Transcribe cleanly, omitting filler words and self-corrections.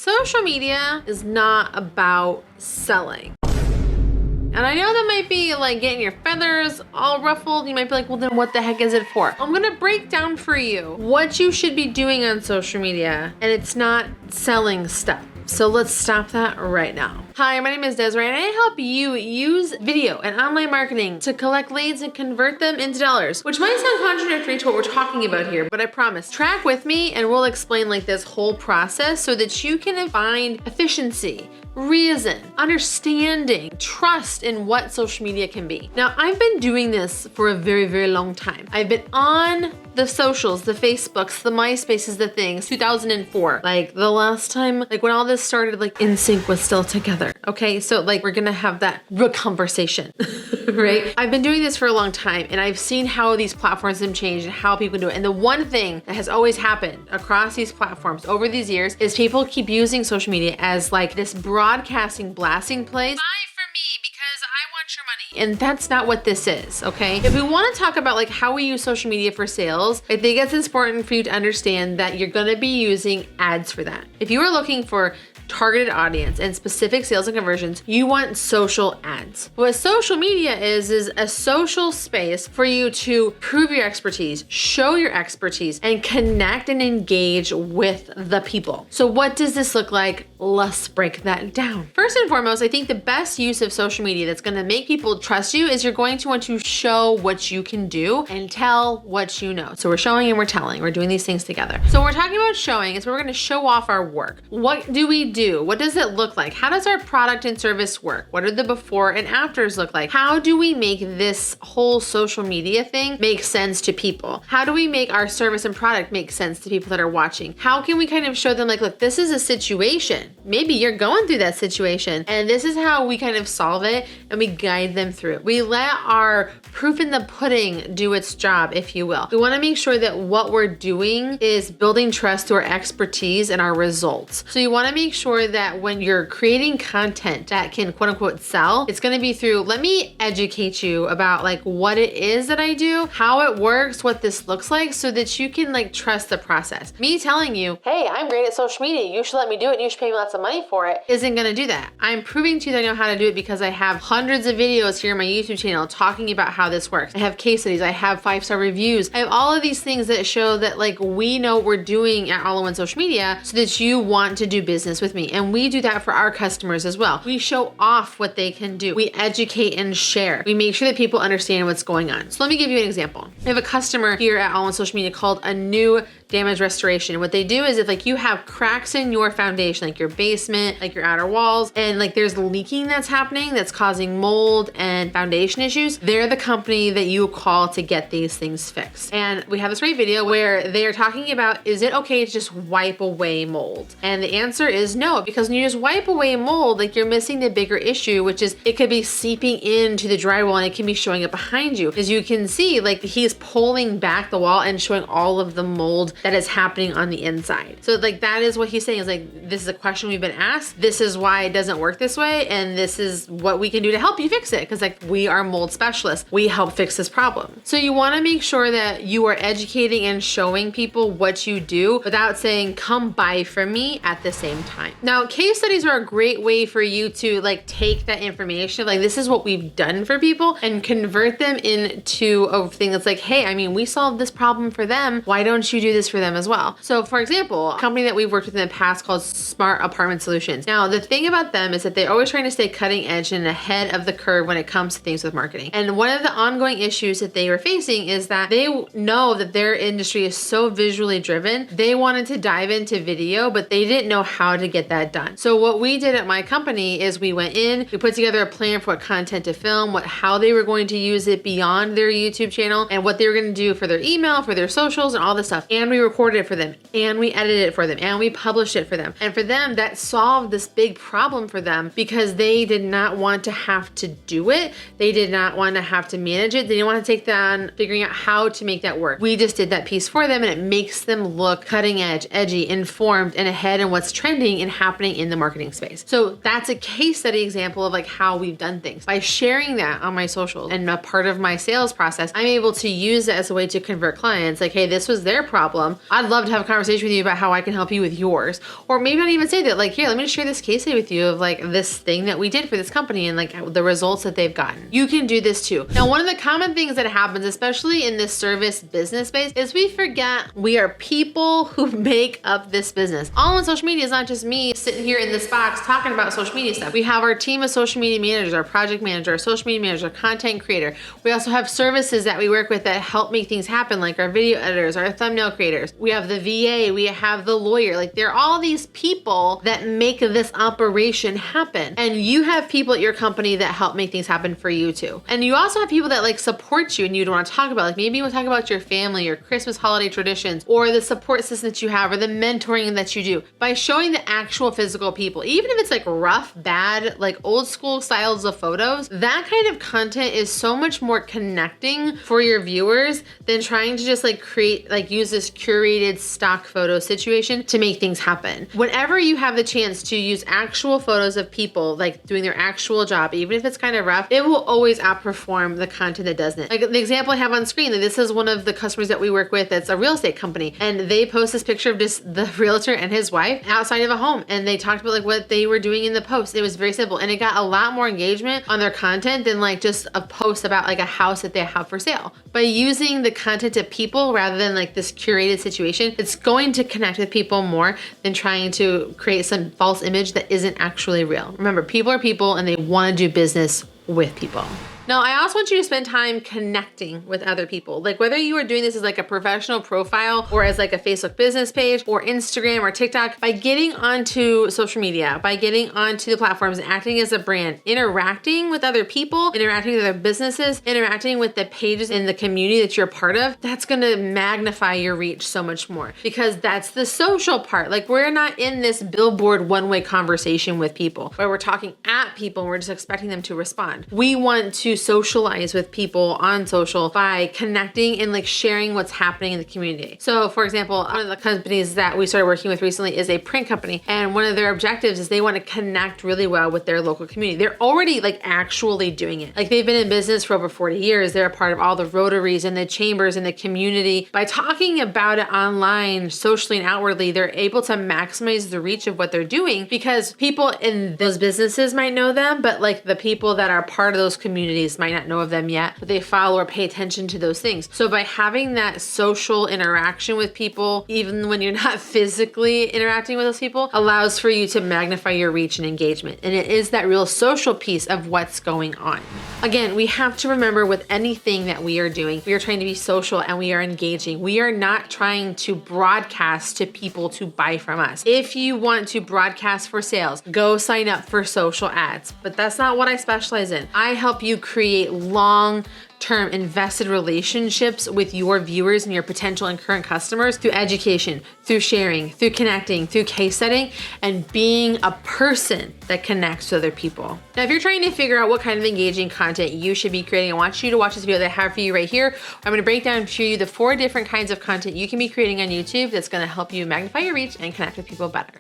Social media is not about selling. And I know that might be like getting your feathers all ruffled. You might be like, well, then what the heck is it for? I'm gonna break down for you what you should be doing on social media, and it's not selling stuff. So let's stop that right now. Hi, my name is Desiree, and I help you use video and online marketing to collect leads and convert them into dollars, which might sound contradictory to what we're talking about here, but I promise, track with me and we'll explain like this whole process so that you can find efficiency, reason, understanding, trust in what social media can be. Now, I've been doing this for a very, very long time. I've been on the socials, the Facebooks, the MySpaces, the things, 2004. Like the last time, like when all this started, like NSYNC was still together. Okay, so like we're gonna have that real conversation, right? I've been doing this for a long time and I've seen how these platforms have changed and how people do it. And the one thing that has always happened across these platforms over these years is people keep using social media as like this broadcasting, blasting place. Buy from me because I want your money. And that's not what this is, okay? If we want to talk about like how we use social media for sales, I think it's important for you to understand that you're gonna be using ads for that. If you are looking for targeted audience and specific sales and conversions, you want social ads. What social media is a social space for you to prove your expertise, show your expertise, and connect and engage with the people. So what does this look like? Let's break that down. First and foremost, I think the best use of social media that's gonna make people trust you is you're going to want to show what you can do and tell what you know. So we're showing and we're telling, we're doing these things together. So we're talking about showing is we're gonna show off our work. What do we do? What does it look like? How does our product and service work? What do the before and afters look like? How do we make this whole social media thing make sense to people? How do we make our service and product make sense to people that are watching? How can we kind of show them like, look, this is a situation. Maybe you're going through that situation and this is how we kind of solve it and we guide them through. We let our proof in the pudding do its job, if you will. We want to make sure that what we're doing is building trust through our expertise and our results. So you want to make sure that when you're creating content that can quote unquote sell, it's going to be through, let me educate you about like what it is that I do, how it works, what this looks like, so that you can like trust the process. Me telling you, hey, I'm great at social media, you should let me do it and you should pay me lots of money for it, isn't going to do that. I'm proving to you that I know how to do it because I have hundreds of videos here on my YouTube channel talking about how this works. I have case studies, I have 5-star reviews, I have all of these things that show that like we know what we're doing at All in One Social Media so that you want to do business with me. And we do that for our customers as well. We show off what they can do. We educate and share. We make sure that people understand what's going on. So let me give you an example. I have a customer here at All in Social Media called A New Damage Restoration. What they do is if like you have cracks in your foundation, like your basement, like your outer walls, and like there's leaking that's happening that's causing mold and foundation issues, they're the company that you call to get these things fixed. And we have this great video where they are talking about, is it okay to just wipe away mold? And the answer is no, because when you just wipe away mold, like you're missing the bigger issue, which is it could be seeping into the drywall and it can be showing up behind you. As you can see, like he's pulling back the wall and showing all of the mold that is happening on the inside. So like that is what he's saying is like, this is a question we've been asked. This is why it doesn't work this way. And this is what we can do to help you fix it. Cause like we are mold specialists. We help fix this problem. So you wanna make sure that you are educating and showing people what you do without saying, come buy from me at the same time. Now, case studies are a great way for you to like take that information, like this is what we've done for people and convert them into a thing that's like, hey, I mean, we solved this problem for them. Why don't you do this for them as well? So for example, a company that we've worked with in the past called Smart Apartment Solutions. Now, the thing about them is that they're always trying to stay cutting edge and ahead of the curve when it comes to things with marketing. And one of the ongoing issues that they were facing is that they know that their industry is so visually driven. They wanted to dive into video, but they didn't know how to get that done. So what we did at my company is we went in, we put together a plan for what content to film, how they were going to use it beyond their YouTube channel, and what they were going to do for their email, for their socials, and all this stuff. And we recorded it for them, and we edited it for them, and we published it for them. And for them, that solved this big problem for them because they did not want to have to do it. They did not want to have to manage it. They didn't want to take that on figuring out how to make that work. We just did that piece for them, and it makes them look cutting edge, edgy, informed, and ahead in what's trending and happening in the marketing space. So that's a case study example of like how we've done things. By sharing that on my socials and a part of my sales process, I'm able to use it as a way to convert clients. Like, hey, this was their problem. problem. I'd love to have a conversation with you about how I can help you with yours. Or maybe not even say that, like, here, let me just share this case study with you of like this thing that we did for this company and like the results that they've gotten. You can do this too. Now, one of the common things that happens, especially in this service business space, is we forget we are people who make up this business. All on social media is not just me sitting here in this box talking about social media stuff. We have our team of social media managers, our project manager, our social media manager, our content creator. We also have services that we work with that help make things happen, like our video editors, our thumbnail creators. We have the VA, we have the lawyer. Like, there are all these people that make this operation happen. And you have people at your company that help make things happen for you too. And you also have people that like support you and you don't want to talk about, like maybe you want to talk about your family, your Christmas holiday traditions, or the support system that you have, or the mentoring that you do. By showing the actual physical people, even if it's like rough, bad, like old school styles of photos, that kind of content is so much more connecting for your viewers than trying to just like create, like use this curated stock photo situation to make things happen. Whenever you have the chance to use actual photos of people like doing their actual job, even if it's kind of rough, it will always outperform the content that doesn't. Like the example I have on screen, this is one of the customers that we work with that's a real estate company, and they post this picture of just the realtor and his wife outside of a home, and they talked about like what they were doing in the post. It was very simple, and it got a lot more engagement on their content than like just a post about like a house that they have for sale. By using the content to people rather than like this curated situation, it's going to connect with people more than trying to create some false image that isn't actually real. Remember, people are people and they want to do business with people. Now, I also want you to spend time connecting with other people. Like whether you are doing this as like a professional profile or as like a Facebook business page or Instagram or TikTok, by getting onto social media, by getting onto the platforms and acting as a brand, interacting with other people, interacting with other businesses, interacting with the pages in the community that you're a part of, that's gonna magnify your reach so much more, because that's the social part. Like we're not in this billboard one-way conversation with people where we're talking at people and we're just expecting them to respond. We want to socialize with people on social by connecting and like sharing what's happening in the community. So for example, one of the companies that we started working with recently is a print company, and one of their objectives is they want to connect really well with their local community. They're already like actually doing it. Like they've been in business for over 40 years. They're a part of all the rotaries and the chambers in the community. By talking about it online, socially and outwardly, they're able to maximize the reach of what they're doing, because people in those businesses might know them, but like the people that are part of those communities might not know of them yet, but they follow or pay attention to those things. So by having that social interaction with people, even when you're not physically interacting with those people, allows for you to magnify your reach and engagement. And it is that real social piece of what's going on. Again, we have to remember with anything that we are doing, we are trying to be social and we are engaging. We are not trying to broadcast to people to buy from us. If you want to broadcast for sales, go sign up for social ads, but that's not what I specialize in. I help you create long-term invested relationships with your viewers and your potential and current customers through education, through sharing, through connecting, through case setting, and being a person that connects with other people. Now, if you're trying to figure out what kind of engaging content you should be creating, I want you to watch this video that I have for you right here. I'm gonna break down and show you the 4 different kinds of content you can be creating on YouTube that's gonna help you magnify your reach and connect with people better.